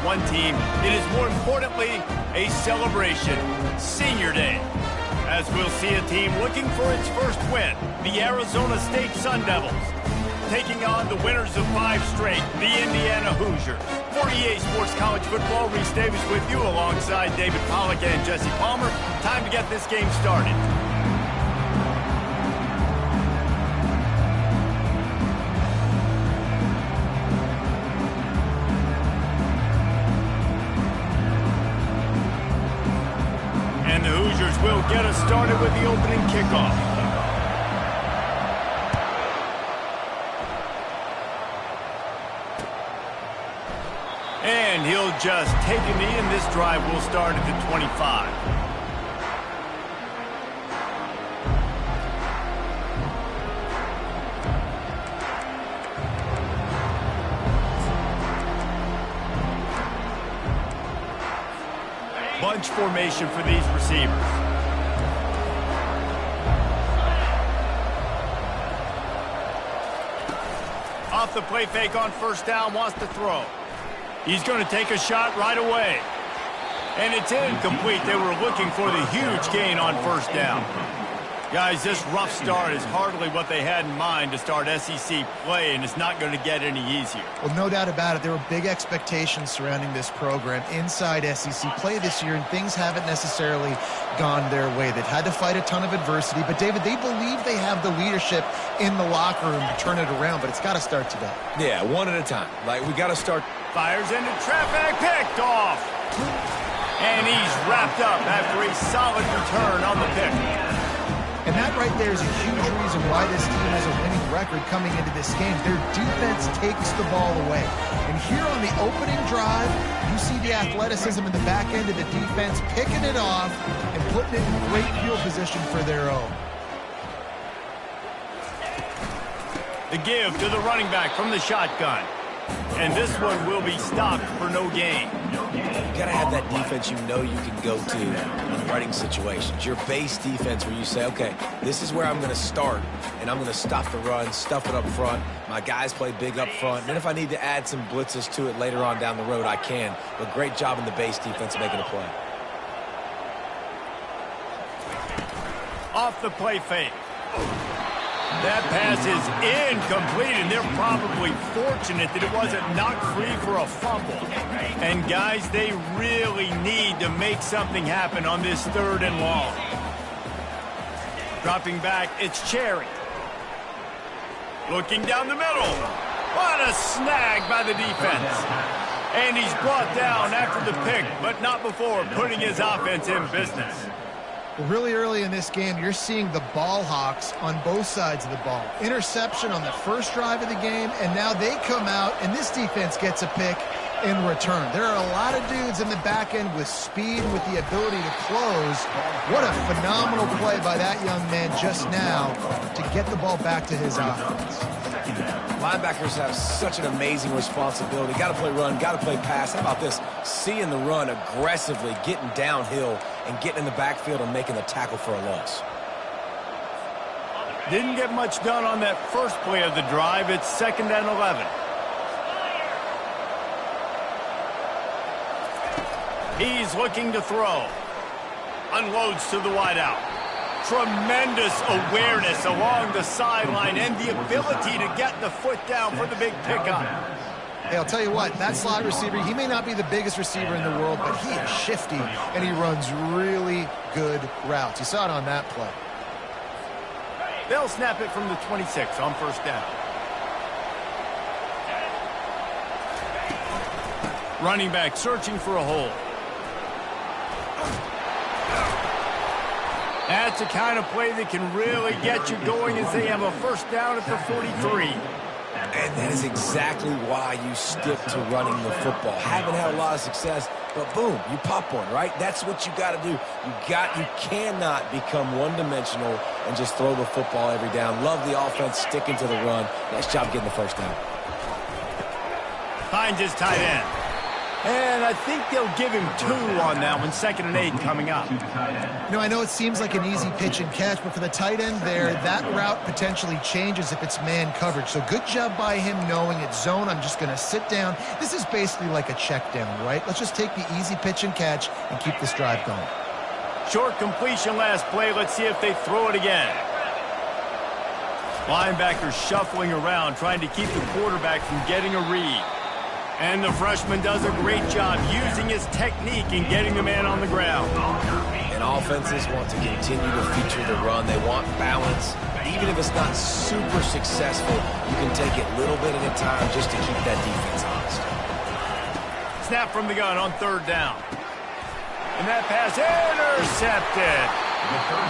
one team, it is more importantly a celebration. Senior Day. As we'll see a team looking for its first win, the Arizona State Sun Devils, taking on the winners of 5 straight, the Indiana Hoosiers. For EA Sports College Football, Reese Davis with you alongside David Pollack and Jesse Palmer. Time to get this game started. And the Hoosiers will get us started with the opening kickoff. And he'll just take a knee, and this drive will start at the 25. Bunch formation for these receivers. Off the play fake on first down, wants to throw. He's going to take a shot right away. And it's incomplete. They were looking for the huge gain on first down. Guys, this rough start is hardly what they had in mind to start SEC play, and it's not going to get any easier. Well, no doubt about it. There were big expectations surrounding this program inside SEC play this year, and things haven't necessarily gone their way. They've had to fight a ton of adversity, but, David, they believe they have the leadership in the locker room to turn it around, but it's got to start today. Yeah, one at a time. Like, we got to start. Fires into traffic, picked off. And he's wrapped up after a solid return on the pick. And that right there is a huge reason why this team has a winning record coming into this game. Their defense takes the ball away. And here on the opening drive, you see the athleticism in the back end of the defense, picking it off and putting it in great field position for their own. The give to the running back from the shotgun. And this one will be stopped for no gain. You got to have that defense you know you can go to in running situations. Your base defense where you say, okay, this is where I'm going to start, and I'm going to stop the run, stuff it up front. My guys play big up front. And then if I need to add some blitzes to it later on down the road, I can. But great job in the base defense making a play. Off the play fake. That pass is incomplete, and they're probably fortunate that it wasn't knocked free for a fumble. And, guys, they really need to make something happen on this 3rd and long. Dropping back, it's Cherry. Looking down the middle. What a snag by the defense. And he's brought down after the pick, but not before putting his offense in business. Really early in this game, you're seeing the ball hawks on both sides of the ball. Interception on the first drive of the game, and now they come out, and this defense gets a pick in return. There are a lot of dudes in the back end with speed, with the ability to close. What a phenomenal play by that young man just now to get the ball back to his offense. Linebackers have such an amazing responsibility. Got to play run, got to play pass. How about this? Seeing the run aggressively, getting downhill, and getting in the backfield and making the tackle for a loss. Didn't get much done on that first play of the drive. It's 2nd and 11. He's looking to throw. Unloads to the wideout. Tremendous awareness along the sideline and the ability to get the foot down for the big pickup. Hey, I'll tell you what, that slot receiver, he may not be the biggest receiver in the world, but he is shifty, and he runs really good routes. You saw it on that play. They'll snap it from the 26 on first down. Running back searching for a hole. That's the kind of play that can really get you going as they have a first down at the 43. And that is exactly why you stick to running the football. Haven't had a lot of success, but boom, you pop one, right? That's what you got to do. You cannot become one-dimensional and just throw the football every down. Love the offense, sticking to the run. Nice job getting the first down. Finds his tight end. And I think they'll give him 2 on that one, 2nd and 8 coming up. I know it seems like an easy pitch and catch, but for the tight end there, that route potentially changes if it's man coverage. So good job by him knowing it's zone. I'm just going to sit down. This is basically like a check down, right? Let's just take the easy pitch and catch and keep this drive going. Short completion last play. Let's see if they throw it again. Linebackers shuffling around, trying to keep the quarterback from getting a read. And the freshman does a great job using his technique and getting the man on the ground. And offenses want to continue to feature the run. They want balance. Even if it's not super successful, you can take it little bit at a time just to keep that defense honest. Snap from the gun on 3rd down. And that pass intercepted.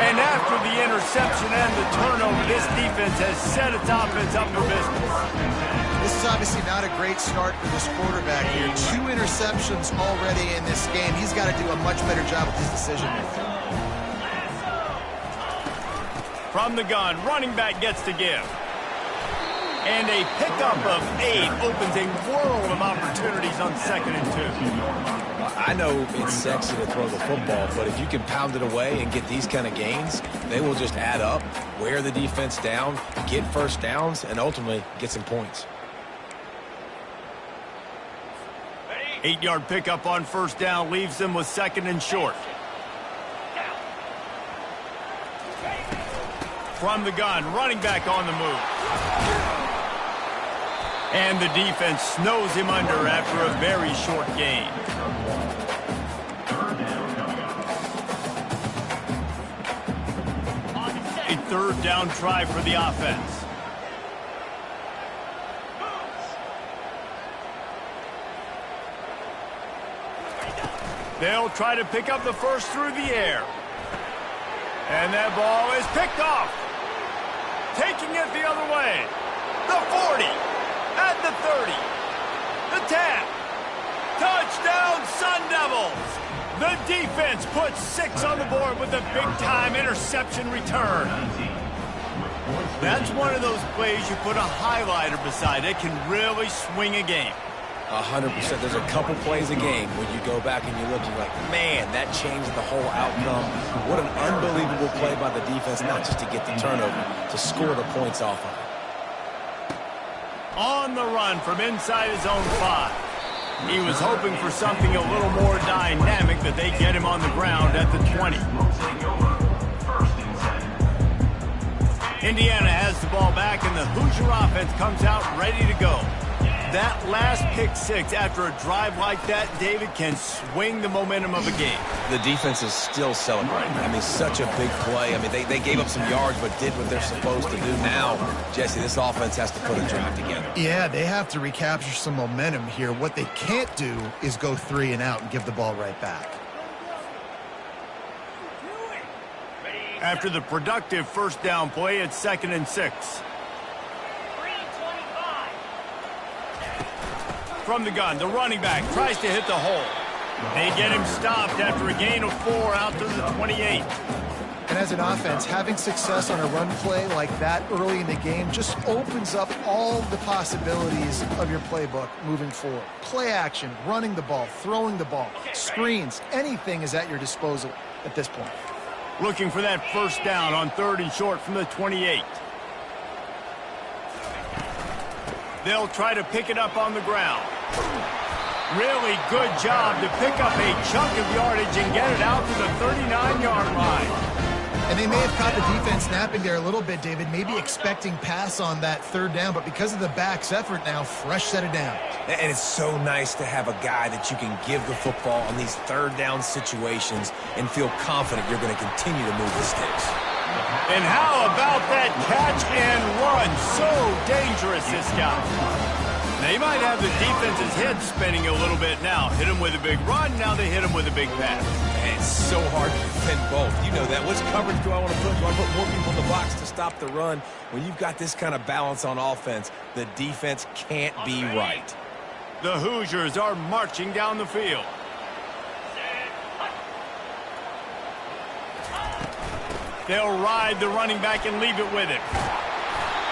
And after the interception and the turnover, this defense has set its offense up for business. This is obviously not a great start for this quarterback here. 2 interceptions already in this game. He's got to do a much better job with his decision-making. From the gun, running back gets to give. And a pickup of 8 opens a world of opportunities on 2nd and 2. I know it's sexy to throw the football, but if you can pound it away and get these kind of gains, they will just add up, wear the defense down, get first downs, and ultimately get some points. 8-yard pickup on 1st down leaves them with 2nd and short. From the gun, running back on the move. And the defense snows him under after a very short gain. A 3rd down try for the offense. They'll try to pick up the first through the air. And that ball is picked off. Taking it the other way. The 40. At the 30. The 10. Touchdown, Sun Devils. The defense puts 6 on the board with a big-time interception return. That's one of those plays you put a highlighter beside. It can really swing a game. 100%. There's a couple plays a game when you go back and you look, you're like, man, that changed the whole outcome. What an unbelievable play by the defense, not just to get the turnover, to score the points off of it. On the run from inside his own 5. He was hoping for something a little more dynamic, that they get him on the ground at the 20. Indiana has the ball back, and the Hoosier offense comes out ready to go. That last pick 6 after a drive like that, David, can swing the momentum of a game. The defense is still celebrating. I mean, such a big play. I mean, they gave up some yards but did what they're supposed to do. Now, Jesse, this offense has to put a drive together. Yeah, they have to recapture some momentum here. What they can't do is go 3 and out and give the ball right back. After the productive 1st down play, it's 2nd and 6. From the gun, the running back tries to hit the hole. They get him stopped after a gain of 4 out to the 28. And as an offense, having success on a run play like that early in the game just opens up all the possibilities of your playbook moving forward. Play action, running the ball, throwing the ball, screens, anything is at your disposal at this point. Looking for that 1st down on 3rd and short from the 28. They'll try to pick it up on the ground. Really good job to pick up a chunk of yardage and get it out to the 39-yard line. And they may have caught the defense napping there a little bit, David, maybe expecting pass on that 3rd down, but because of the back's effort now, fresh set of down. And it's so nice to have a guy that you can give the football on these 3rd down situations and feel confident you're going to continue to move the sticks. And how about that catch and run? So dangerous, this guy. They might have the defense's head spinning a little bit now. Hit him with a big run, now they hit him with a big pass. Man, it's so hard to defend both. You know that. Which coverage do I want to put? Do I put more people in the box to stop the run? When you've got this kind of balance on offense, the defense can't be right. The Hoosiers are marching down the field. They'll ride the running back and leave it with him.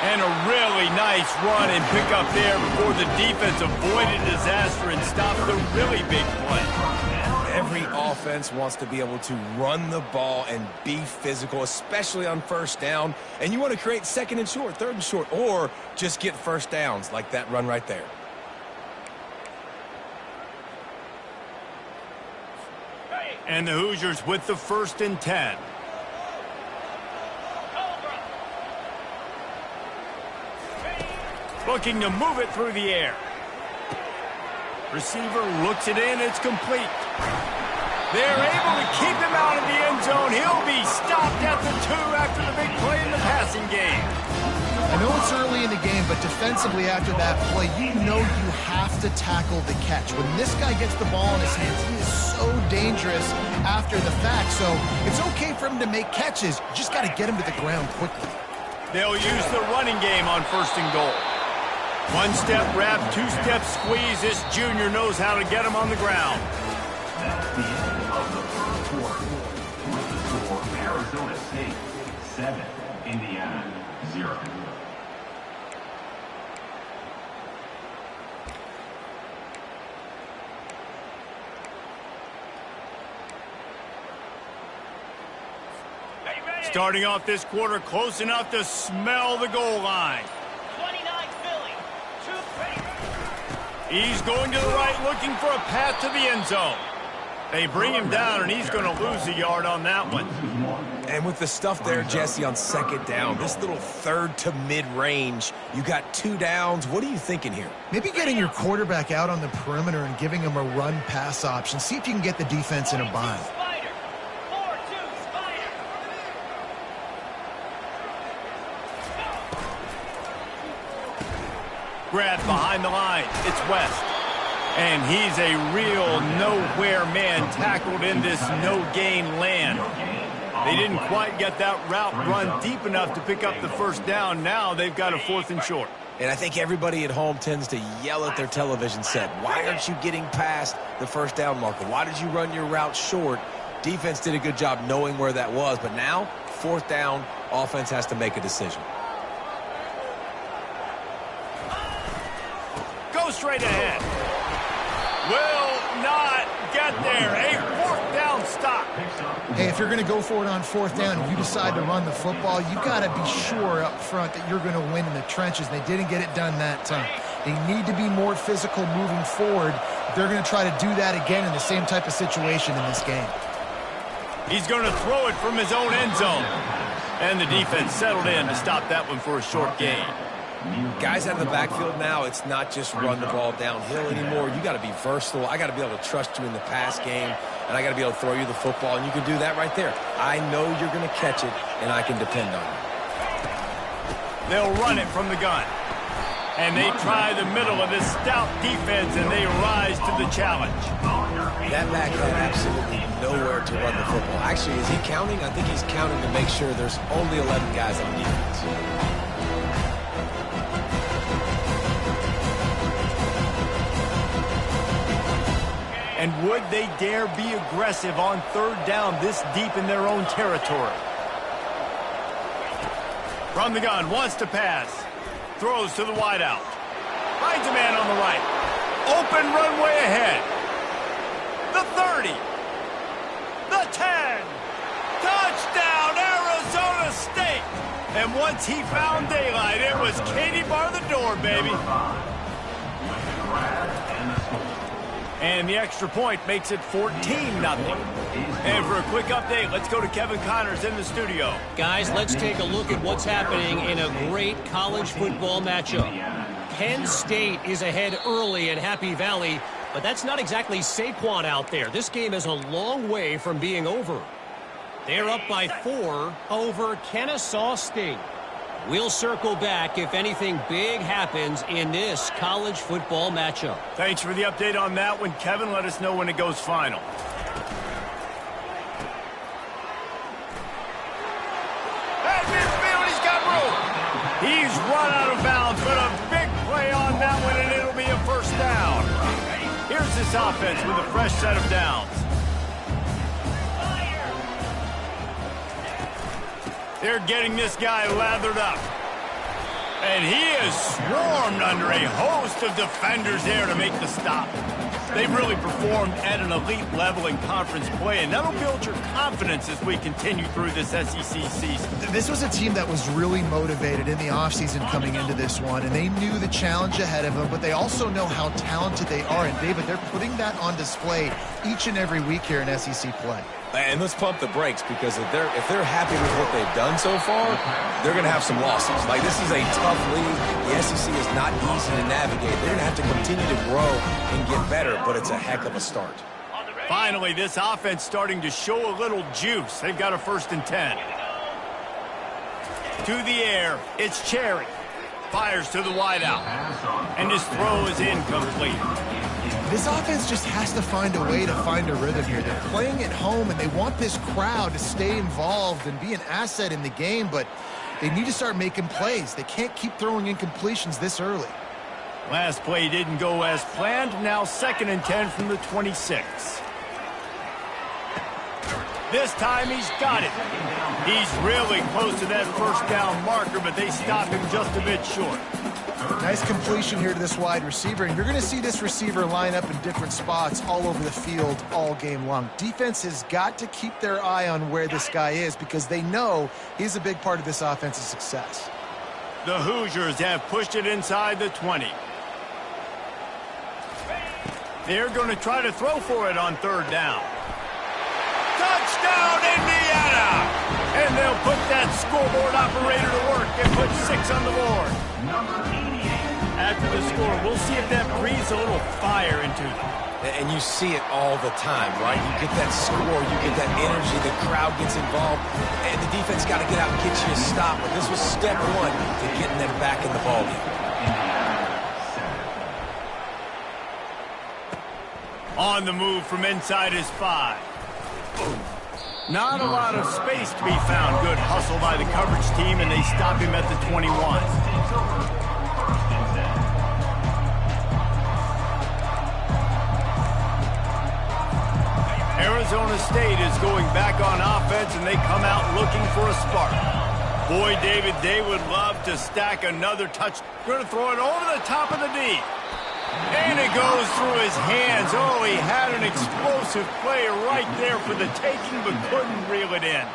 And a really nice run and pickup there before the defense avoided disaster and stopped the really big play. Every offense wants to be able to run the ball and be physical, especially on first down. And you want to create second and short, third and short, or just get first downs like that run right there. And the Hoosiers with the 1st and 10. Looking to move it through the air. Receiver looks it in. It's complete. They're able to keep him out of the end zone. He'll be stopped at the 2 after the big play in the passing game. I know it's early in the game, but defensively after that play, you know you have to tackle the catch. When this guy gets the ball in his hands, he is so dangerous after the fact. So it's okay for him to make catches. You just got to get him to the ground quickly. They'll use the running game on 1st and goal. 1-step wrap, 2-step squeeze. This junior knows how to get him on the ground. That's the end of the first quarter. With the score, Arizona State 7, Indiana 0. Starting off this quarter close enough to smell the goal line. 29 Philly. He's going to the right, looking for a path to the end zone. They bring him down, and he's going to lose a yard on that one. And with the stuff there, Jesse, on 2nd down, this little 3rd to mid-range, you got 2 downs. What are you thinking here? Maybe getting your quarterback out on the perimeter and giving him a run-pass option. See if you can get the defense in a bind. Spider. 4-2 Spider. Grabbed behind the line. It's West. And he's a real nowhere man tackled in this no-gain land. They didn't quite get that route run deep enough to pick up the 1st down. Now they've got a 4th and short. And I think everybody at home tends to yell at their television set. Why aren't you getting past the 1st down marker? Why did you run your route short? Defense did a good job knowing where that was. But now, 4th down, offense has to make a decision. Go straight ahead. Will not get there. A 4th down stop. Hey, if you're going to go for it on 4th down and you decide to run the football, you've got to be sure up front that you're going to win in the trenches. They didn't get it done that time. They need to be more physical moving forward. They're going to try to do that again in the same type of situation in this game. He's going to throw it from his own end zone. And the defense settled in to stop that one for a short gain. Guys out of the backfield now, it's not just run the ball downhill anymore. You got to be versatile. I got to be able to trust you in the pass game, and I got to be able to throw you the football, and you can do that right there. I know you're going to catch it, and I can depend on it. They'll run it from the gun. And they try the middle of this stout defense, and they rise to the challenge. That back had absolutely nowhere to run the football. Actually, is he counting? I think he's counting to make sure there's only 11 guys on defense. And would they dare be aggressive on 3rd down this deep in their own territory? From the gun, wants to pass. Throws to the wideout. Finds a man on the right. Open runway ahead. The 30. The 10. Touchdown, Arizona State. And once he found daylight, it was Katie bar the door, baby. And the extra point makes it 14-0. And for a quick update, let's go to Kevin Connors in the studio. Guys, let's take a look at what's happening in a great college football matchup. Penn State is ahead early in Happy Valley, but that's not exactly Saquon out there. This game is a long way from being over. They're up by 4 over Kennesaw State. We'll circle back if anything big happens in this college football matchup. Thanks for the update on that one, Kevin. Let us know when it goes final. At midfield, he's got room. He's run out of bounds, but a big play on that one, and it'll be a 1st down. Here's this offense with a fresh set of downs. They're getting this guy lathered up. And he is swarmed under a host of defenders there to make the stop. They've really performed at an elite level in conference play, and that'll build your confidence as we continue through this SEC season. This was a team that was really motivated in the offseason coming into this one, and they knew the challenge ahead of them, but they also know how talented they are. And, David, they're putting that on display each and every week here in SEC play. And let's pump the brakes, because if they're happy with what they've done so far, they're going to have some losses. Like, this is a tough league. The SEC is not easy to navigate. They're going to have to continue to grow and get better, but it's a heck of a start. Finally, this offense starting to show a little juice. They've got a 1st and 10. To the air, it's Cherry. Fires to the wideout. And his throw is incomplete. This offense just has to find a way to find a rhythm here. They're playing at home, and they want this crowd to stay involved and be an asset in the game, but they need to start making plays. They can't keep throwing incompletions this early. Last play didn't go as planned. Now 2nd and 10 from the 26. This time he's got it. He's really close to that 1st down marker, but they stop him just a bit short. Nice completion here to this wide receiver, and you're going to see this receiver line up in different spots all over the field all game long. Defense has got to keep their eye on where this guy is, because they know he's a big part of this offense's success. The Hoosiers have pushed it inside the 20. They're going to try to throw for it on 3rd down. Touchdown, Indiana! And they'll put that scoreboard operator to work and put 6 on the board. After the score, we'll see if that breathes a little fire into them. And you see it all the time, right? You get that score, you get that energy, the crowd gets involved, and the defense got to get out and get you a stop. But this was step 1 to getting them back in the ballgame. On the move from inside his 5. Not a lot of space to be found. Good hustle by the coverage team, and they stop him at the 21. Arizona State is going back on offense, and they come out looking for a spark. Boy, David, they would love to stack another touch. Going to throw it over the top of the D. And it goes through his hands. Oh, he had an explosive play right there for the taking, but couldn't reel it in.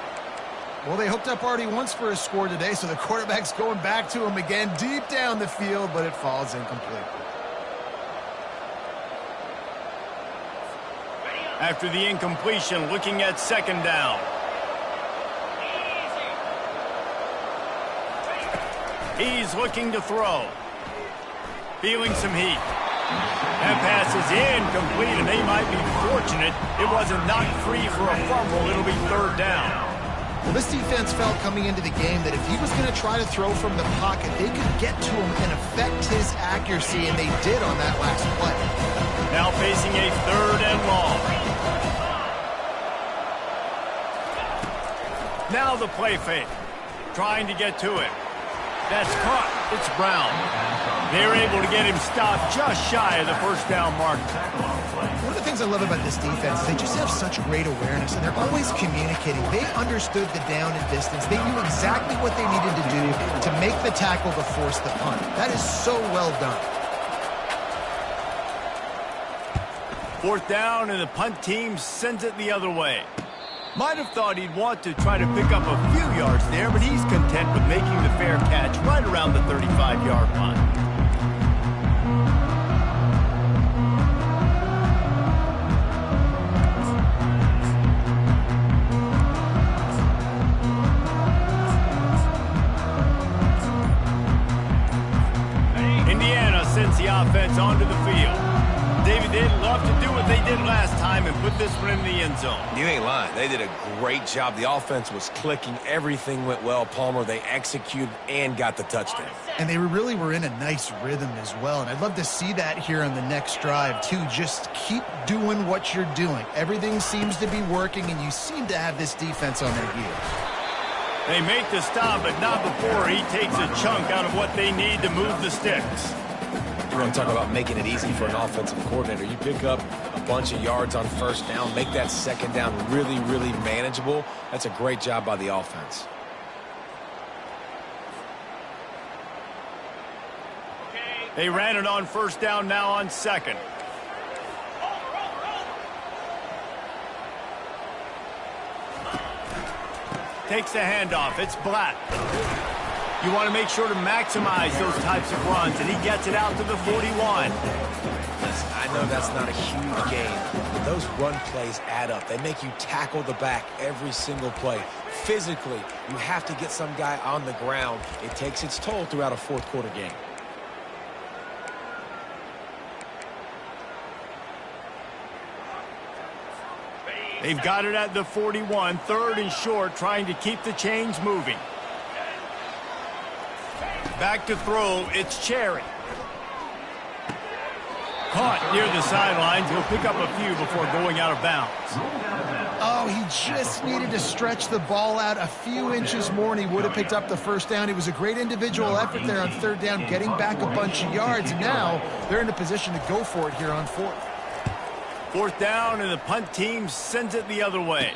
Well, they hooked up already once for a score today, so the quarterback's going back to him again deep down the field, but it falls incomplete. After the incompletion, looking at 2nd down. He's looking to throw. Feeling some heat. That pass is incomplete, and they might be fortunate it wasn't knocked free for a fumble. It'll be 3rd down. Well, this defense felt coming into the game that if he was going to try to throw from the pocket, they could get to him and affect his accuracy, and they did on that last play. Now facing a 3rd and long. Now the play fake. Trying to get to it. That's caught. It's Brown. They're able to get him stopped just shy of the 1st down mark. One of the things I love about this defense, they just have such great awareness, and they're always communicating. They understood the down and distance. They knew exactly what they needed to do to make the tackle to force the punt. That is so well done. 4th down, and the punt team sends it the other way. Might have thought he'd want to try to pick up a few yards there, but he's content with making the fair catch right around the 35-yard line. Indiana sends the offense onto the field. David, they'd love to do what they did last time and put this one in the end zone. You ain't lying. They did a great job. The offense was clicking. Everything went well, Palmer. They executed and got the touchdown. And they really were in a nice rhythm as well. And I'd love to see that here on the next drive, too. Just keep doing what you're doing. Everything seems to be working, and you seem to have this defense on their heels. They make the stop, but not before he takes a chunk out of what they need to move the sticks. You want to talk about making it easy for an offensive coordinator. You pick up a bunch of yards on 1st down, make that 2nd down really, really manageable. That's a great job by the offense. They ran it on first down, now on second. Takes the handoff. It's Black. You want to make sure to maximize those types of runs, and he gets it out to the 41. Listen, I know that's not a huge game, but those run plays add up. They make you tackle the back every single play. Physically, you have to get some guy on the ground. It takes its toll throughout a fourth quarter game. They've got it at the 41, third and short, trying to keep the chains moving. Back to throw, it's Cherry. Caught near the sidelines. He'll pick up a few before going out of bounds. Oh, he just needed to stretch the ball out a few inches more, and he would have picked up the first down. It was a great individual effort there on third down, getting back a bunch of yards. And now they're in a position to go for it here on fourth. Fourth down, and the punt team sends it the other way.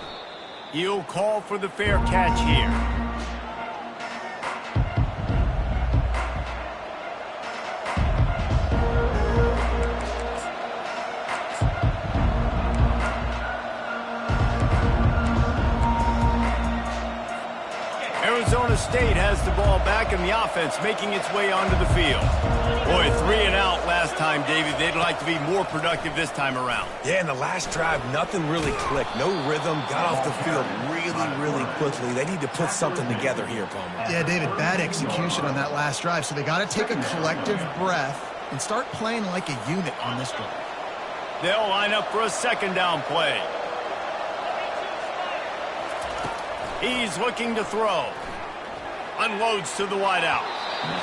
He'll call for the fair catch here. Arizona State has the ball back, and the offense making its way onto the field. Boy, 3 and out last time, David. They'd like to be more productive this time around. Yeah, in the last drive, nothing really clicked. No rhythm, got off the field really quickly. They need to put something together here, Palmer. Yeah, David, bad execution on that last drive, so they got to take a collective breath and start playing like a unit on this drive. They'll line up for a second down play. He's looking to throw. Unloads to the wideout.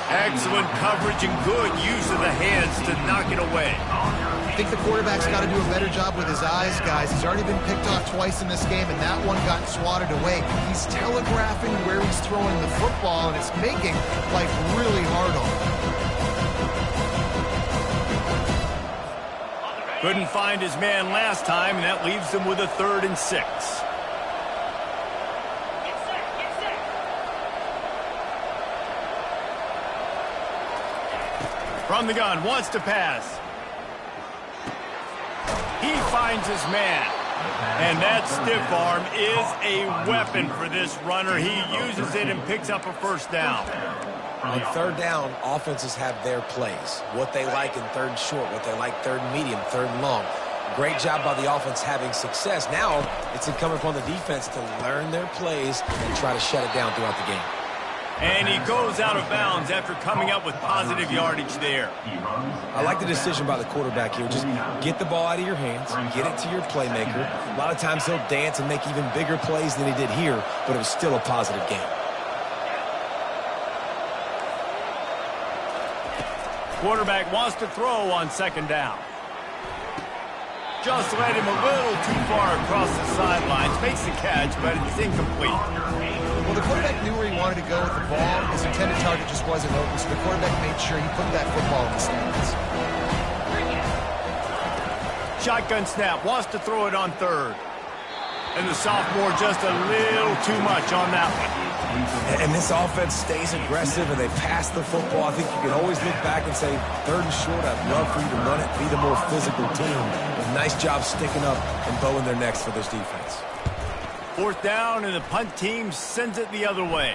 Excellent coverage and good use of the hands to knock it away. I think the quarterback's got to do a better job with his eyes, guys. He's already been picked off twice in this game, and that one got swatted away. He's telegraphing where he's throwing the football, and it's making life really hard on him. Couldn't find his man last time, and that leaves them with a 3rd and 6. From the gun, wants to pass. He finds his man. And that stiff arm is a weapon for this runner. He uses it and picks up a first down. On third down, offenses have their plays. What they like in third and short, what they like third and medium, third and long. Great job by the offense having success. Now it's incumbent upon the defense to learn their plays and try to shut it down throughout the game. And he goes out of bounds after coming up with positive yardage there. I like the decision by the quarterback here. Just get the ball out of your hands, get it to your playmaker. A lot of times he'll dance and make even bigger plays than he did here, but it was still a positive game. Quarterback wants to throw on second down. Just led him a little too far across the sidelines. Makes the catch, but it's incomplete. Well, the quarterback knew where he wanted to go with the ball. His intended target just wasn't open, so the quarterback made sure he put that football in the stands. Shotgun snap, wants to throw it on third. And the sophomore just a little too much on that one. And this offense stays aggressive and they pass the football. I think you can always look back and say, third and short, I'd love for you to run it, be the more physical team. But nice job sticking up and bowing their necks for this defense. Fourth down, and the punt team sends it the other way.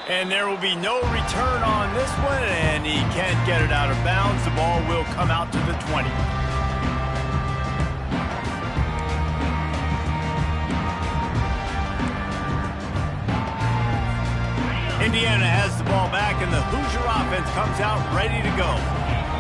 And there will be no return on this one, and he can't get it out of bounds. The ball will come out to the 20. Indiana has the ball back, and the Hoosier offense comes out ready to go.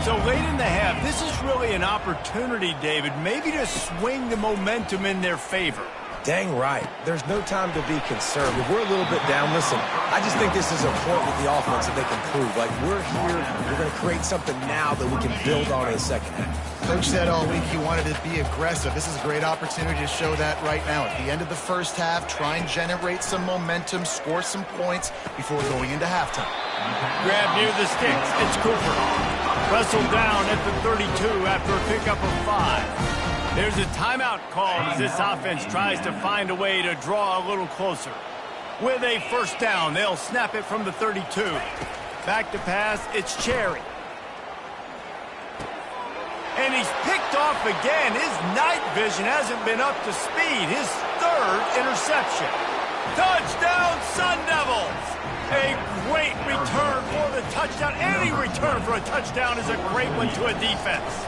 So late in the half, this is really an opportunity, David, maybe to swing the momentum in their favor. Dang right. There's no time to be concerned. If we're a little bit down, listen, I just think this is a point with the offense that they can prove. Like, we're here, we're going to create something now that we can build on in the second half. Coach said all week he wanted to be aggressive. This is a great opportunity to show that right now. At the end of the first half, try and generate some momentum, score some points before going into halftime. Grab near the sticks. It's Cooper. Wrestled down at the 32 after a pickup of 5. There's a timeout called as this offense tries to find a way to draw a little closer. With a first down, they'll snap it from the 32. Back to pass, it's Cherry. And he's picked off again. His night vision hasn't been up to speed. His third interception. Touchdown, Sun Devils! A great return for the touchdown. Any return for a touchdown is a great one to a defense.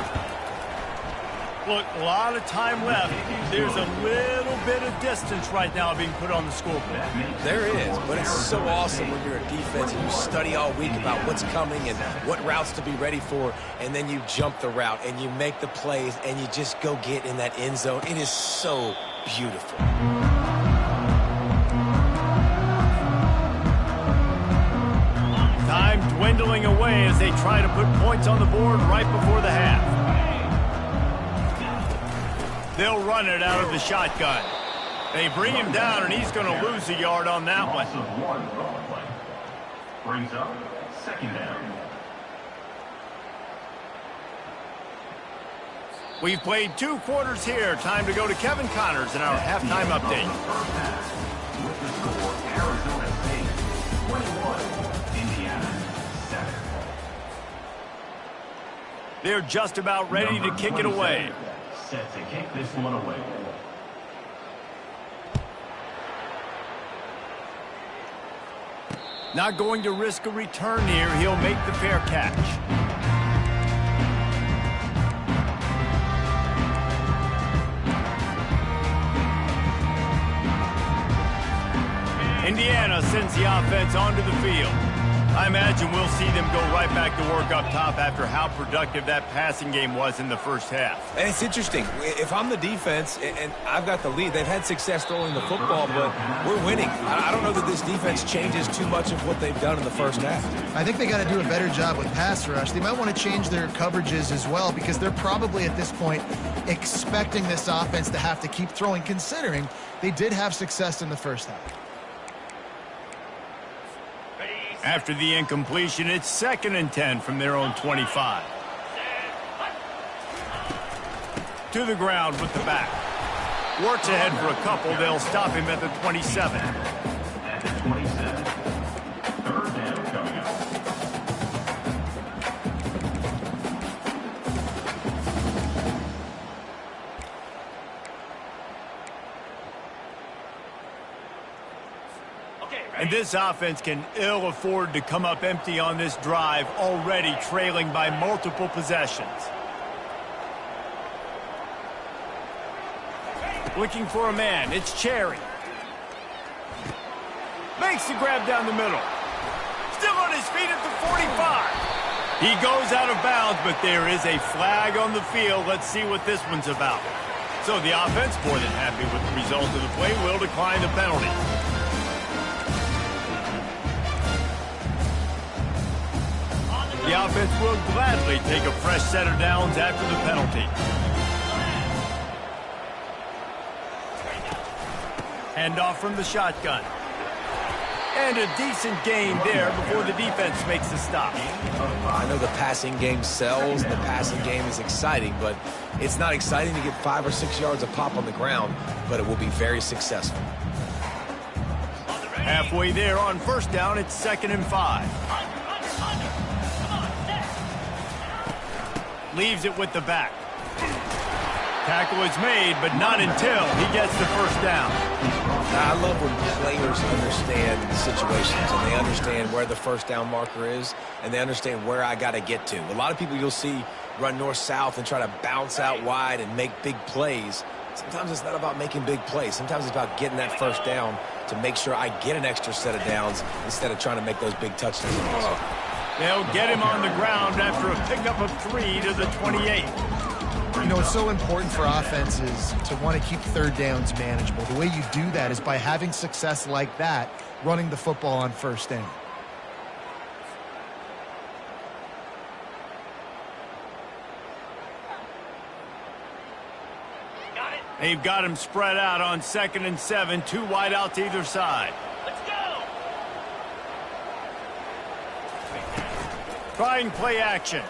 Look, a lot of time left. There's a little bit of distance right now being put on the scoreboard. There is, but it's so awesome when you're a defense and you study all week about what's coming and what routes to be ready for, and then you jump the route and you make the plays and you just go get in that end zone. It is so beautiful. Time dwindling away as they try to put points on the board right before the half. They'll run it out of the shotgun. They bring him down, and he's going to lose a yard on that one. Brings up second down. We've played 2 quarters here. Time to go to Kevin Connors in our halftime update. With the score, Arizona State 21, Indiana 7. They're just about ready to kick it away. Set to kick this one away. Not going to risk a return here. He'll make the fair catch. Indiana sends the offense onto the field. I imagine we'll see them go right back to work up top after how productive that passing game was in the first half. And it's interesting. If I'm the defense and I've got the lead, they've had success throwing the football, but we're winning. I don't know that this defense changes too much of what they've done in the first half. I think they got to do a better job with pass rush. They might want to change their coverages as well because they're probably at this point expecting this offense to have to keep throwing, considering they did have success in the first half. After the incompletion, it's 2nd and 10 from their own 25. To the ground with the back. Works ahead for a couple. They'll stop him at the 27. At the 27. Third down coming up. And this offense can ill afford to come up empty on this drive, already trailing by multiple possessions. Looking for a man. It's Cherry. Makes the grab down the middle. Still on his feet at the 45. He goes out of bounds, but there is a flag on the field. Let's see what this one's about. So the offense, more than happy with the result of the play, will decline the penalty. The offense will gladly take a fresh set of downs after the penalty. Handoff from the shotgun. And a decent gain there before the defense makes the stop. I know the passing game sells, and the passing game is exciting, but it's not exciting to get 5 or 6 yards of pop on the ground, but it will be very successful. Halfway there on first down, it's 2nd and 5. Leaves it with the back. Tackle is made, but not until he gets the first down. I love when players understand situations and they understand where the first down marker is and they understand where I got to get to. A lot of people you'll see run north-south and try to bounce out wide and make big plays. Sometimes it's not about making big plays. Sometimes it's about getting that first down to make sure I get an extra set of downs instead of trying to make those big touchdowns. They'll get him on the ground after a pickup of 3 to the 28. You know, it's so important for offenses to want to keep third downs manageable. The way you do that is by having success like that, running the football on first down. They've got him spread out on 2nd and 7, 2 wide out to either side. Let's go! Trying play action.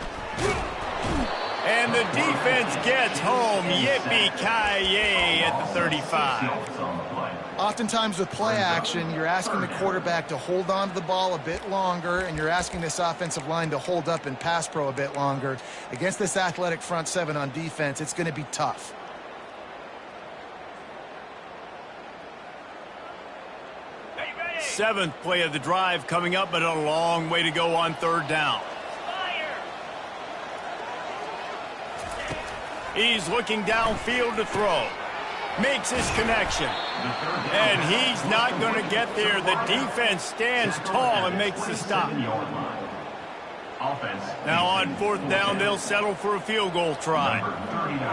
And the defense gets home. Yippee-ki-yay at the 35. Oftentimes with play action, you're asking the quarterback to hold on to the ball a bit longer, and you're asking this offensive line to hold up in pass pro a bit longer. Against this athletic front seven on defense, it's going to be tough. Seventh play of the drive coming up, but a long way to go on third down. He's looking downfield to throw. Makes his connection. And he's not going to get there. The defense stands tall and makes the stop. Now on fourth down, they'll settle for a field goal try.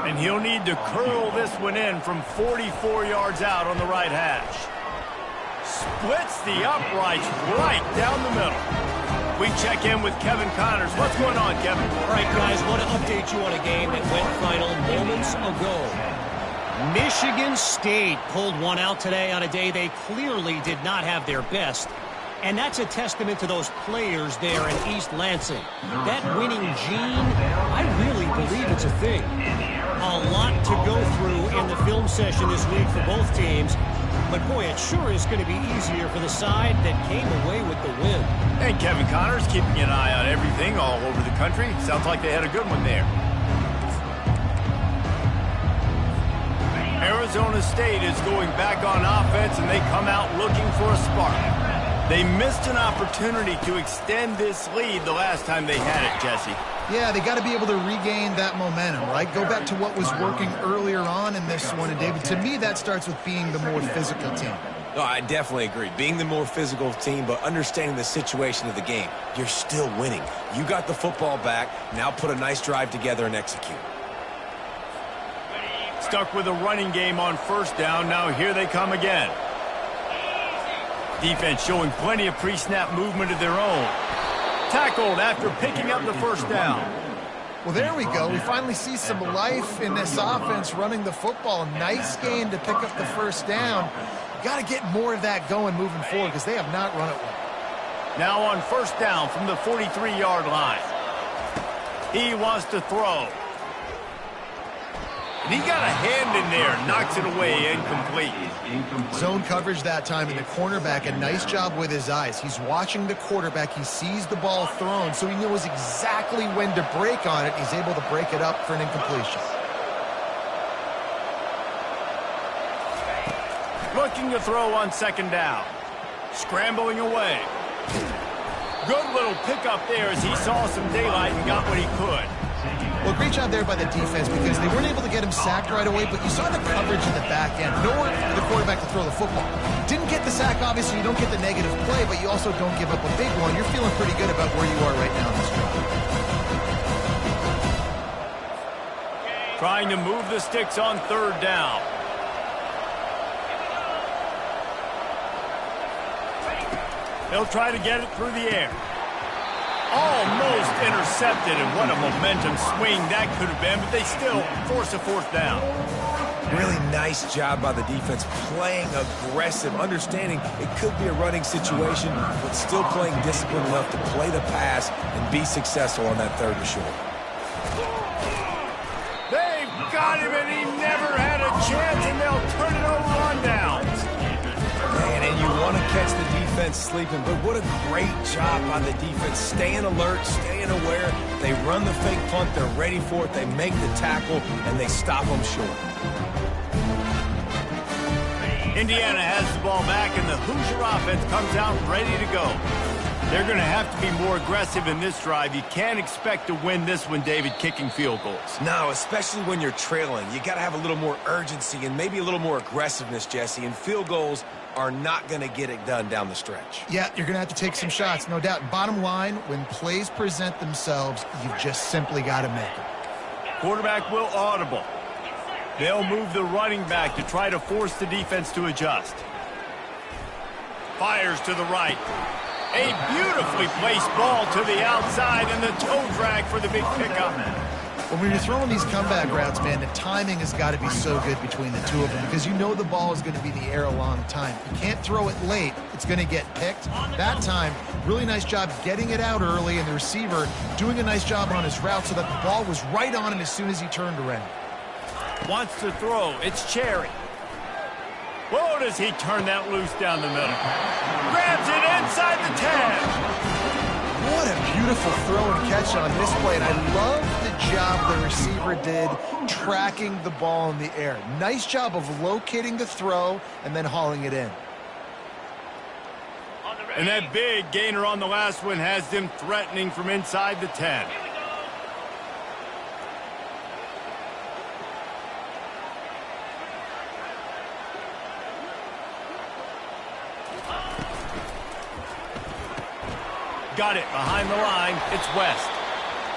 And he'll need to curl this one in from 44 yards out on the right hash. Splits the uprights right down the middle. We check in with Kevin Connors. What's going on, Kevin? All right, guys, want to update you on a game that went final moments ago. Michigan State pulled one out today on a day they clearly did not have their best. And that's a testament to those players there in East Lansing. That winning gene, I really believe it's a thing. A lot to go through in the film session this week for both teams. But, boy, it sure is going to be easier for the side that came away with the win. And Kevin Connors keeping an eye on everything all over the country. Sounds like they had a good one there. Arizona State is going back on offense, and they come out looking for a spark. They missed an opportunity to extend this lead the last time they had it, Jesse. Yeah, they got to be able to regain that momentum, right? Go back to what was working earlier on in this one. And, David, to me, that starts with being the more physical team. No, I definitely agree. Being the more physical team, but understanding the situation of the game. You're still winning. You got the football back. Now put a nice drive together and execute. Stuck with a running game on first down. Now here they come again. Defense showing plenty of pre-snap movement of their own. Tackled after picking up the first down. Well, there we go. We finally see some life in this offense running the football. Nice game to pick up the first down. Got to get more of that going moving forward because they have not run it well. Now on first down from the 43-yard line. He wants to throw. And he got a hand in there, knocks it away, incomplete. Zone coverage that time, and the cornerback, a nice job with his eyes. He's watching the quarterback. He sees the ball thrown, so he knows exactly when to break on it. He's able to break it up for an incompletion. Looking to throw on second down. Scrambling away. Good little pickup there as he saw some daylight and got what he could. Well, great job there by the defense because they weren't able to get him sacked right away, but you saw the coverage in the back end. Nowhere for the quarterback to throw the football. Didn't get the sack, obviously. You don't get the negative play, but you also don't give up a big one. You're feeling pretty good about where you are right now in this drive. Trying to move the sticks on third down. They'll try to get it through the air. Almost intercepted, and what a momentum swing that could have been, but they still force a fourth down. Really nice job by the defense, playing aggressive, understanding it could be a running situation, but still playing disciplined enough to play the pass and be successful on that third and short. They've got him, and he never had a chance, and they'll turn it over on downs. Man, and you want to catch the defense sleeping, but what a great job by the defense. Staying alert, staying aware. They run the fake punt. They're ready for it. They make the tackle, and they stop them short. Indiana has the ball back, and the Hoosier offense comes out ready to go. They're going to have to be more aggressive in this drive. You can't expect to win this one, David, kicking field goals. No, especially when you're trailing. You got to have a little more urgency and maybe a little more aggressiveness, Jesse, and field goals are not going to get it done down the stretch. Yeah, you're going to have to take some shots, no doubt. Bottom line, when plays present themselves, you've just simply got to make them. Quarterback will audible. They'll move the running back to try to force the defense to adjust. Fires to the right. A beautifully placed ball to the outside, and the toe drag for the big pickup. Well, when you're throwing these comeback routes, man, the timing has got to be so good between the two of them because you know the ball is going to be in the air a long time. You can't throw it late. It's going to get picked. That time, really nice job getting it out early, and the receiver doing a nice job on his route so that the ball was right on him as soon as he turned around. Wants to throw. It's Cherry. Whoa, does he turn that loose down the middle. Grabs it inside the 10. What a beautiful throw and catch on this play, and I love the job the receiver did tracking the ball in the air. Nice job of locating the throw and then hauling it in. And that big gainer on the last one has them threatening from inside the 10. Got it behind the line. It's West.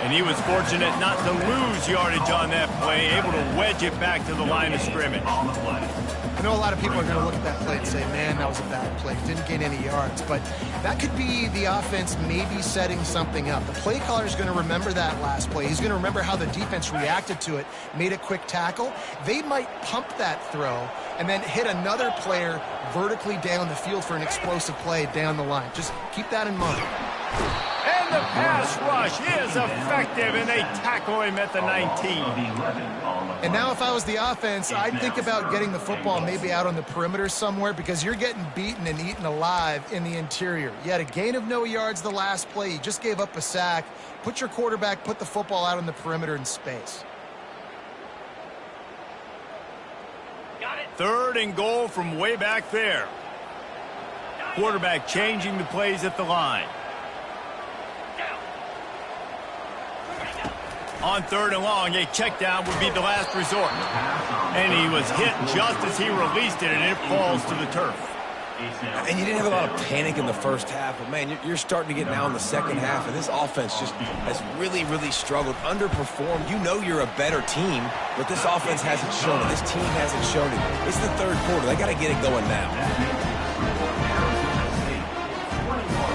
And he was fortunate not to lose yardage on that play, able to wedge it back to the line of scrimmage. I know a lot of people are going to look at that play and say, man, that was a bad play. Didn't gain any yards. But that could be the offense maybe setting something up. The play caller is going to remember that last play. He's going to remember how the defense reacted to it, made a quick tackle. They might pump that throw and then hit another player vertically down the field for an explosive play down the line. Just keep that in mind. And the pass rush is effective, and they tackle him at the 19. And now if I was the offense, I'd think about getting the football maybe out on the perimeter somewhere, because you're getting beaten and eaten alive in the interior. You had a gain of no yards the last play. You just gave up a sack. Put your quarterback, put the football out on the perimeter in space. Got it. 3rd and goal from way back there. Quarterback changing the plays at the line. On 3rd and long, a check down would be the last resort. And he was hit just as he released it, and it falls to the turf. And you didn't have a lot of panic in the first half, but, man, you're starting to get now in the second half, and this offense just has really, really struggled, underperformed. You know you're a better team, but this offense hasn't shown it. This team hasn't shown it. It's the 3rd quarter. They got to get it going now.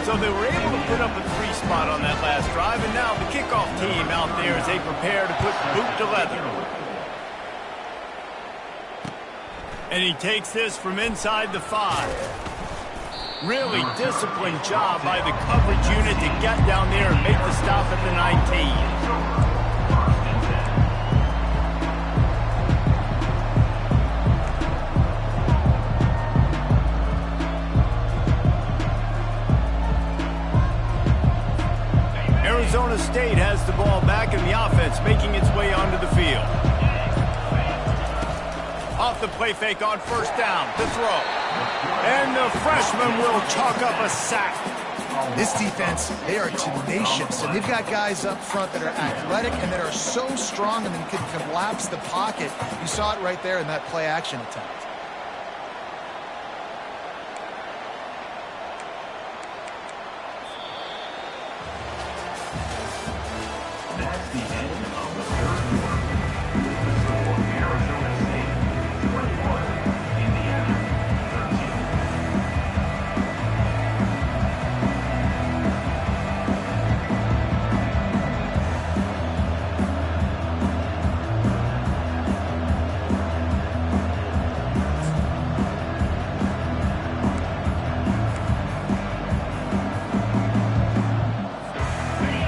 So they were able to put up a 3 spot on that last drive, and now the kickoff team out there as they prepare to put boot to leather. And he takes this from inside the 5. Really disciplined job by the coverage unit to get down there and make the stop at the 19. Arizona State has the ball back, and the offense making its way onto the field. Off the play fake on 1st down, the throw. And the freshman will chalk up a sack. This defense, they are tenacious, and they've got guys up front that are athletic and that are so strong and can collapse the pocket. You saw it right there in that play action attempt. That's the end of the 3rd quarter. For Arizona State, 21, Indiana, 13.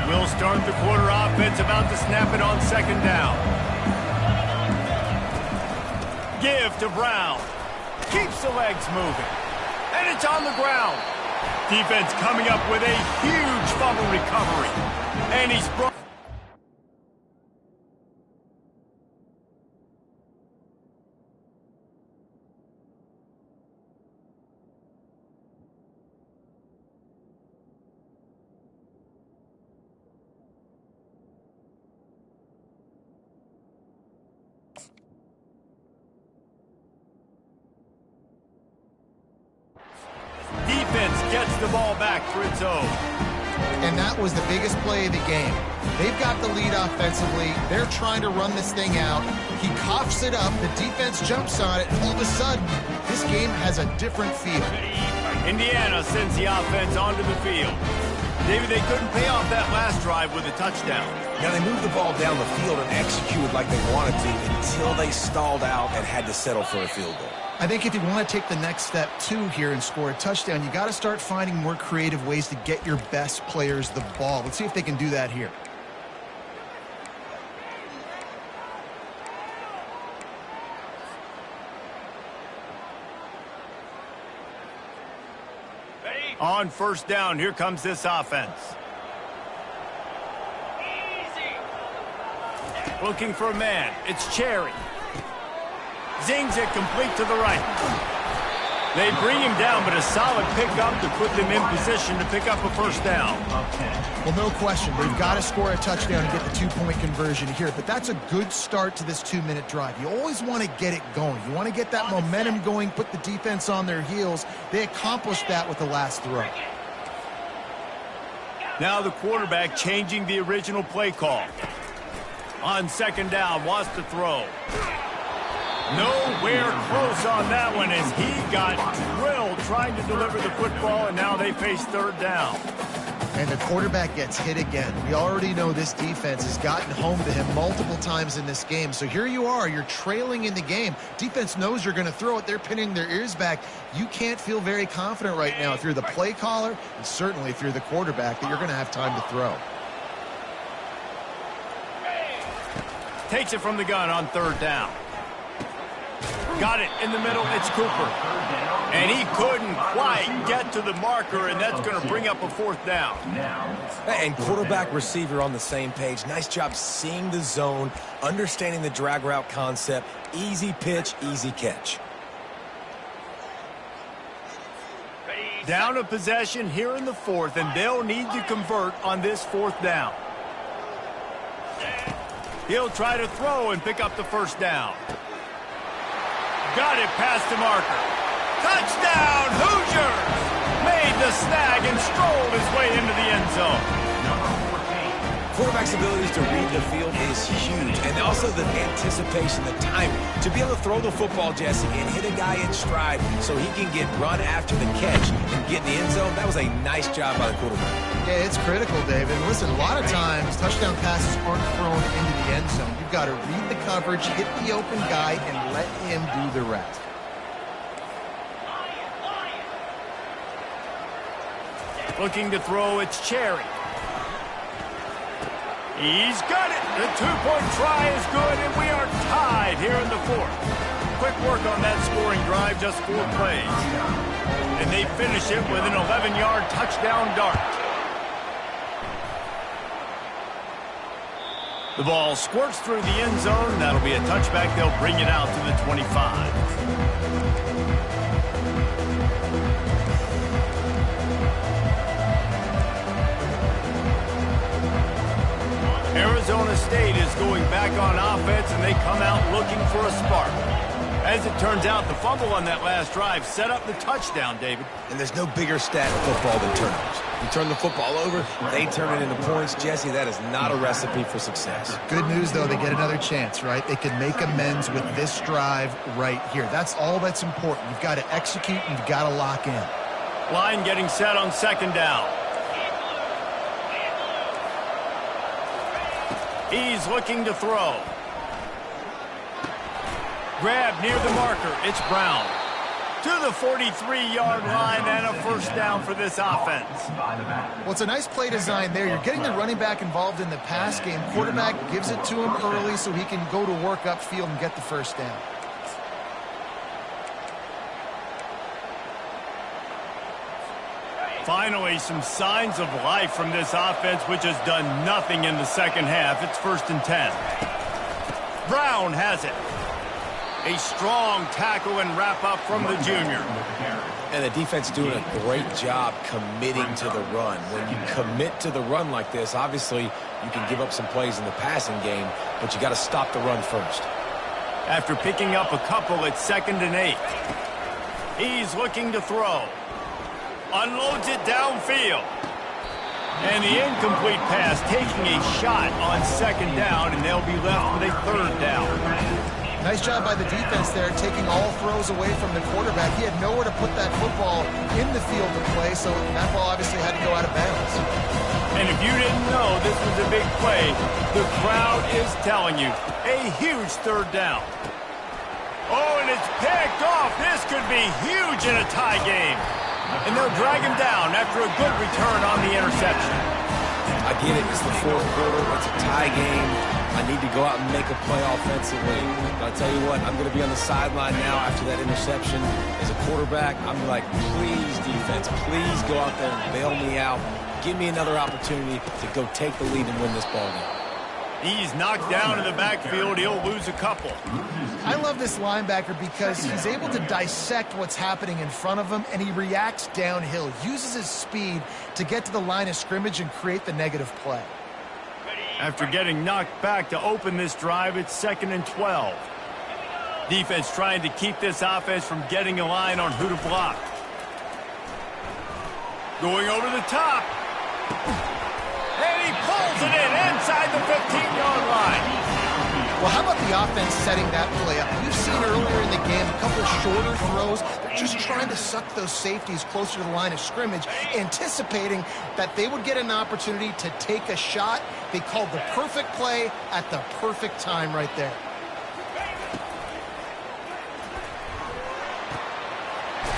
We'll start the quarter offense, about to snap it on 2nd down. Give to Brown. Keeps the legs moving. And it's on the ground. Defense coming up with a huge fumble recovery. And he's brought... Defense gets the ball back for its own. And that was the biggest play of the game. They've got the lead offensively. They're trying to run this thing out. He coughs it up. The defense jumps on it. All of a sudden, this game has a different feel. Indiana sends the offense onto the field. David, they couldn't pay off that last drive with a touchdown. Now, they moved the ball down the field and executed like they wanted to until they stalled out and had to settle for a field goal. I think if you want to take the next step, too, here and score a touchdown, you got to start finding more creative ways to get your best players the ball. Let's see if they can do that here. On first down, here comes this offense. Looking for a man. It's Cherry. Zings it complete to the right. They bring him down, but a solid pickup to put them in position to pick up a first down. Well, no question. They've got to score a touchdown and get the 2-point conversion here, but that's a good start to this 2-minute drive. You always want to get it going. You want to get that momentum going, put the defense on their heels. They accomplished that with the last throw. Now the quarterback changing the original play call. On second down, wants to throw. Nowhere close on that one as he got drilled trying to deliver the football, and now they face third down. And the quarterback gets hit again. We already know this defense has gotten home to him multiple times in this game. So here you are, you're trailing in the game. Defense knows you're going to throw it. They're pinning their ears back. You can't feel very confident right now if you're the play caller, and certainly if you're the quarterback, that you're going to have time to throw. Takes it from the gun on third down. Got it in the middle. It's Cooper. And he couldn't quite get to the marker, and that's going to bring up a fourth down. And quarterback, receiver on the same page. Nice job seeing the zone, understanding the drag route concept. Easy pitch, easy catch. Down a possession here in the fourth, and they'll need to convert on this fourth down. He'll try to throw and pick up the first down. Got it past the marker. Touchdown, Hoosiers! Made the snag and strolled his way into the end zone. Quarterback's abilities to read the field is huge, and also the anticipation, the timing. To be able to throw the football, Jesse, and hit a guy in stride so he can get run after the catch and get in the end zone, that was a nice job by the quarterback. Yeah, it's critical, David. Listen, a lot of times touchdown passes aren't thrown into the end zone. You've got to read the coverage, hit the open guy, and let him do the rest. Looking to throw, it's Cherry. He's got it. The 2-point try is good, and we are tied here in the fourth. Quick work on that scoring drive, just 4 plays. And they finish it with an 11-yard touchdown dart. The ball squirts through the end zone. That'll be a touchback. They'll bring it out to the 25. Arizona State is going back on offense, and they come out looking for a spark. As it turns out, the fumble on that last drive set up the touchdown, David. And there's no bigger stat in football than turnovers. You turn the football over, they turn it into points. Jesse, that is not a recipe for success. Good news, though, they get another chance, right? They can make amends with this drive right here. That's all that's important. You've got to execute, and you've got to lock in. Line getting set on second down. He's looking to throw. Grab near the marker. It's Brown. To the 43-yard line and a first down for this offense. Well, it's a nice play design there. You're getting the running back involved in the pass game. Quarterback gives it to him early so he can go to work upfield and get the first down. Finally, some signs of life from this offense, which has done nothing in the second half. It's 1st and 10. Brown has it. A strong tackle and wrap-up from the junior. And the defense doing a great job committing to the run. When you commit to the run like this, obviously you can give up some plays in the passing game, but you got to stop the run first. After picking up a couple, it's 2nd and 8. He's looking to throw. Unloads it downfield. And the incomplete pass taking a shot on 2nd down, and they'll be left with a 3rd down. Nice job by the defense there, taking all throws away from the quarterback. He had nowhere to put that football in the field to play, so that ball obviously had to go out of bounds. And if you didn't know this was a big play, the crowd is telling you, a huge 3rd down. Oh, and it's picked off. This could be huge in a tie game. And they'll drag him down after a good return on the interception. I get it. It's the 4th quarter. It's a tie game. I need to go out and make a play offensively. But I'll tell you what, I'm going to be on the sideline now after that interception. As a quarterback, I'm like, please, defense, please go out there and bail me out. Give me another opportunity to go take the lead and win this ball game. He's knocked down in the backfield. He'll lose a couple. I love this linebacker because he's able to dissect what's happening in front of him, and he reacts downhill, uses his speed to get to the line of scrimmage and create the negative play. After getting knocked back to open this drive, it's 2nd and 12. Defense trying to keep this offense from getting a line on who to block. Going over the top. And he pulls it in inside the 15-yard line. Well, how about the offense setting that play up? We've seen earlier in the game a couple of shorter throws. They're just trying to suck those safeties closer to the line of scrimmage, anticipating that they would get an opportunity to take a shot. They called the perfect play at the perfect time right there.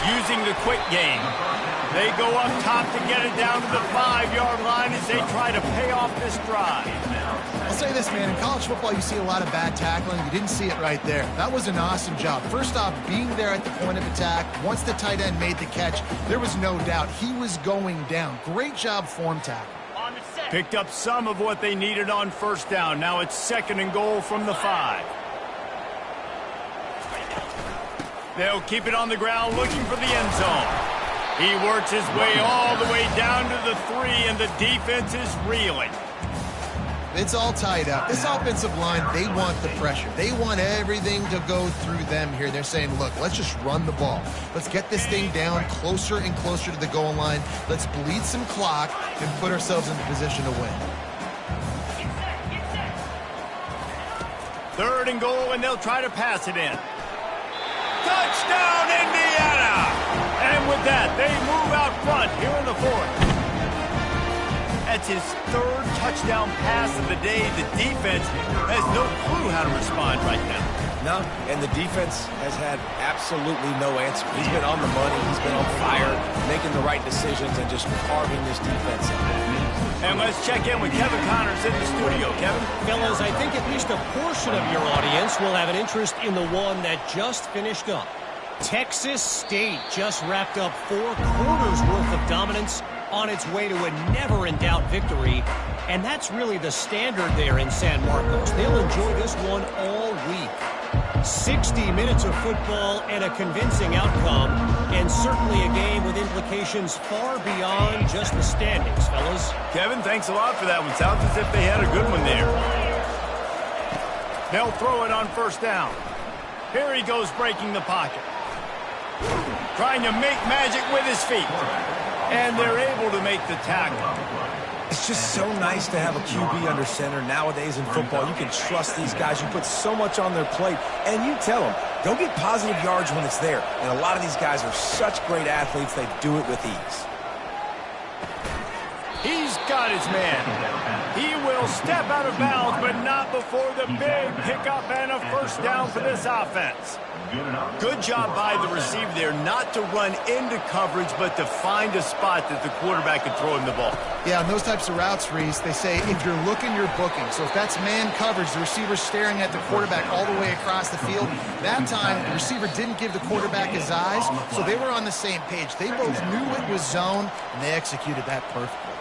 Using the quick game. They go up top to get it down to the 5-yard line as they try to pay off this drive. I'll say this, man. In college football, you see a lot of bad tackling. You didn't see it right there. That was an awesome job. First off, being there at the point of attack. Once the tight end made the catch, there was no doubt he was going down. Great job form tackle. Picked up some of what they needed on first down. Now it's 2nd and goal from the 5. They'll keep it on the ground looking for the end zone. He works his way all the way down to the 3, and the defense is reeling. It's all tied up. This offensive line, they want the pressure. They want everything to go through them here. They're saying, look, let's just run the ball. Let's get this thing down closer and closer to the goal line. Let's bleed some clock and put ourselves in the position to win. 3rd and goal, and they'll try to pass it in. Touchdown, Indiana! And with that, they move out front here in the 4th. That's his 3rd touchdown pass of the day. The defense has no clue how to respond right now. No, and the defense has had absolutely no answer. He's been on the money. He's been on fire, making the right decisions and just carving this defense up. And let's check in with Kevin Connors in the studio. Kevin? Fellas, I think at least a portion of your audience will have an interest in the one that just finished up. Texas State just wrapped up 4 quarters worth of dominance on its way to a never-in-doubt victory. And that's really the standard there in San Marcos. They'll enjoy this one all week. 60 minutes of football and a convincing outcome, and certainly a game with implications far beyond just the standings, fellas. Kevin, thanks a lot for that one. Sounds as if they had a good one there. They'll throw it on first down. Here he goes breaking the pocket. Trying to make magic with his feet. And they're able to make the tackle. It's just so nice to have a QB under center nowadays in football. You can trust these guys. You put so much on their plate, and you tell them, go get positive yards when it's there. And a lot of these guys are such great athletes, they do it with ease. He's got his man. He will step out of bounds, but not before the big pickup and a first down for this offense. Good job by the receiver there not to run into coverage, but to find a spot that the quarterback can throw him the ball. Yeah, on those types of routes, Reese, they say if you're looking, you're booking. So if that's man coverage, the receiver's staring at the quarterback all the way across the field. That time, the receiver didn't give the quarterback his eyes, so they were on the same page. They both knew it was zone, and they executed that perfectly.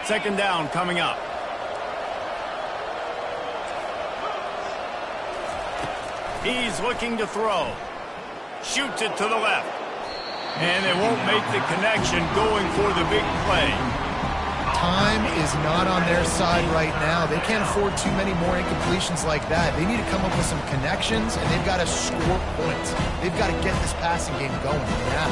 Second down coming up. He's looking to throw. Shoots it to the left. And they won't make the connection going for the big play. Time is not on their side right now. They can't afford too many more incompletions like that. They need to come up with some connections, and they've got to score points. They've got to get this passing game going now.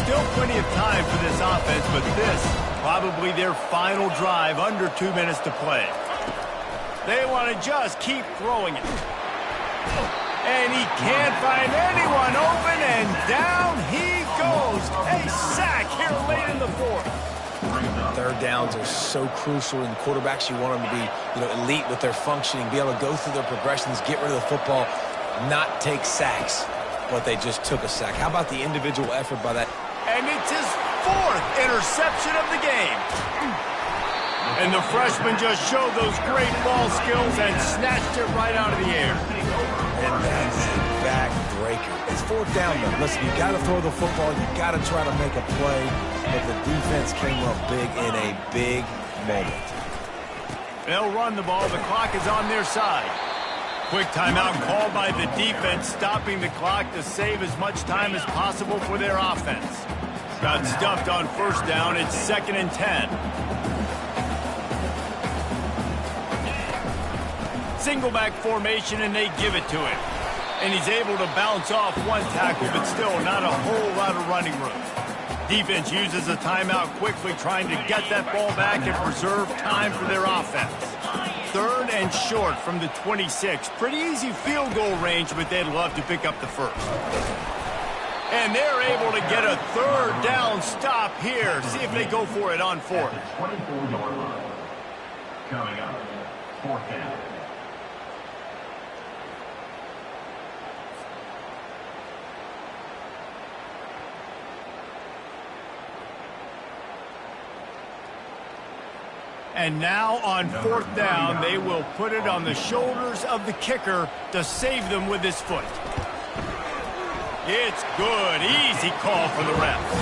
Still plenty of time for this offense, but this probably their final drive, under 2 minutes to play. They want to just keep throwing it. And he can't find anyone open, and down he goes. A sack here late in the 4th. Third downs are so crucial, and quarterbacks, you want them to be, elite with their functioning, be able to go through their progressions, get rid of the football, not take sacks. But they just took a sack. How about the individual effort by that? And it's his fourth interception of the game. And the freshman just showed those great ball skills and snatched it right out of the air. And that's a backbreaker. It's fourth down, though. Listen, you got to throw the football. You got to try to make a play. But the defense came up big in a big moment. They'll run the ball. The clock is on their side. Quick timeout called by the defense, stopping the clock to save as much time as possible for their offense. Got stuffed on first down. It's 2nd and 10. Single back formation, and they give it to him. And he's able to bounce off one tackle, but still not a whole lot of running room. Defense uses a timeout quickly, trying to get that ball back and preserve time for their offense. 3rd and short from the 26. Pretty easy field goal range, but they'd love to pick up the first. And they're able to get a 3rd down stop here. See if they go for it on 4th. 24-yard line. Coming up, 4th down. And now on 4th down, they will put it on the shoulders of the kicker to save them with his foot. It's good. Easy call for the refs.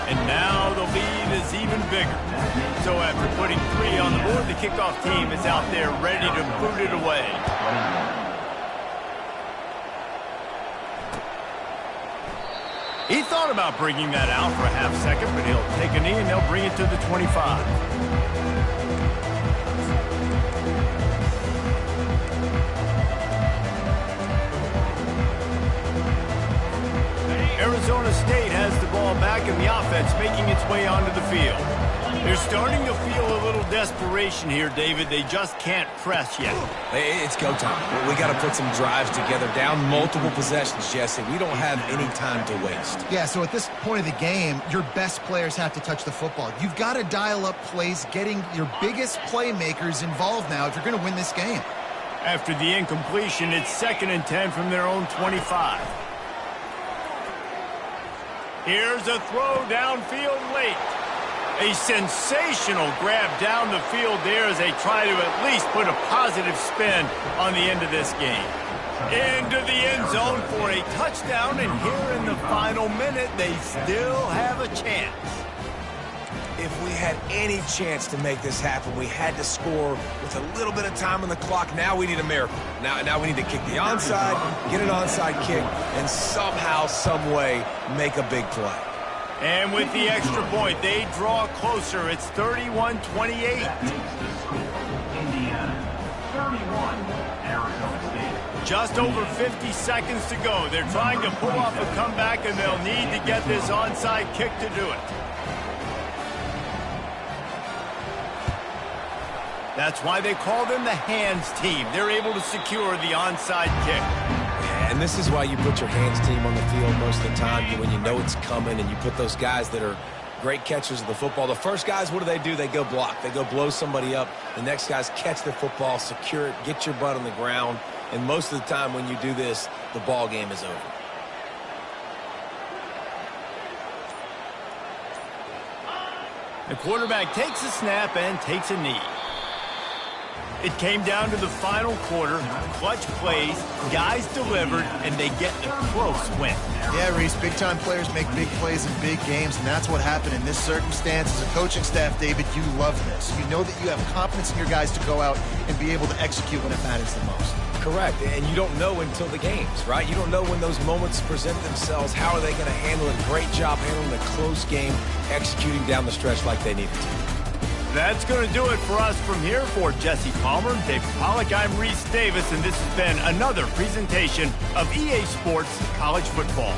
And now the lead is even bigger. So after putting 3 on the board, the kickoff team is out there ready to boot it away. He thought about bringing that out for a half second, but he'll take a knee and they'll bring it to the 25. Arizona State has the ball back and the offense making its way onto the field. They're starting to feel a little desperation here, David. They just can't press yet. It's go time. We got to put some drives together. Down multiple possessions, Jesse. We don't have any time to waste. Yeah, so at this point of the game, your best players have to touch the football. You've got to dial up plays, getting your biggest playmakers involved now if you're going to win this game. After the incompletion, it's 2nd and 10 from their own 25. Here's a throw downfield late. A sensational grab down the field there as they try to at least put a positive spin on the end of this game. Into the end zone for a touchdown, and here in the final minute, they still have a chance. If we had any chance to make this happen, we had to score with a little bit of time on the clock. Now we need a miracle. Now we need to kick the onside, get an onside kick, and somehow, some way, make a big play. And with the extra point, they draw closer. It's 31-28. Indiana, 31, Arizona State. Just over 50 seconds to go. They're trying to pull off a comeback, and they'll need to get this onside kick to do it. That's why they call them the hands team. They're able to secure the onside kick. And this is why you put your hands team on the field most of the time, when you know it's coming, and you put those guys that are great catchers of the football. The first guys, what do? They go block. They go blow somebody up. The next guys catch the football, secure it, get your butt on the ground. And most of the time when you do this, the ball game is over. The quarterback takes a snap and takes a knee. It came down to the final quarter. Clutch plays, guys delivered, and they get a close win. Yeah, Reese, big-time players make big plays in big games, and that's what happened in this circumstance. As a coaching staff, David, you love this. You know that you have confidence in your guys to go out and be able to execute when it matters the most. Correct, and you don't know until the games, right? You don't know when those moments present themselves. How are they going to handle it? Great job handling a close game, executing down the stretch like they needed to. That's going to do it for us from here. For Jesse Palmer, David Pollack, I'm Reese Davis, and this has been another presentation of EA Sports College Football.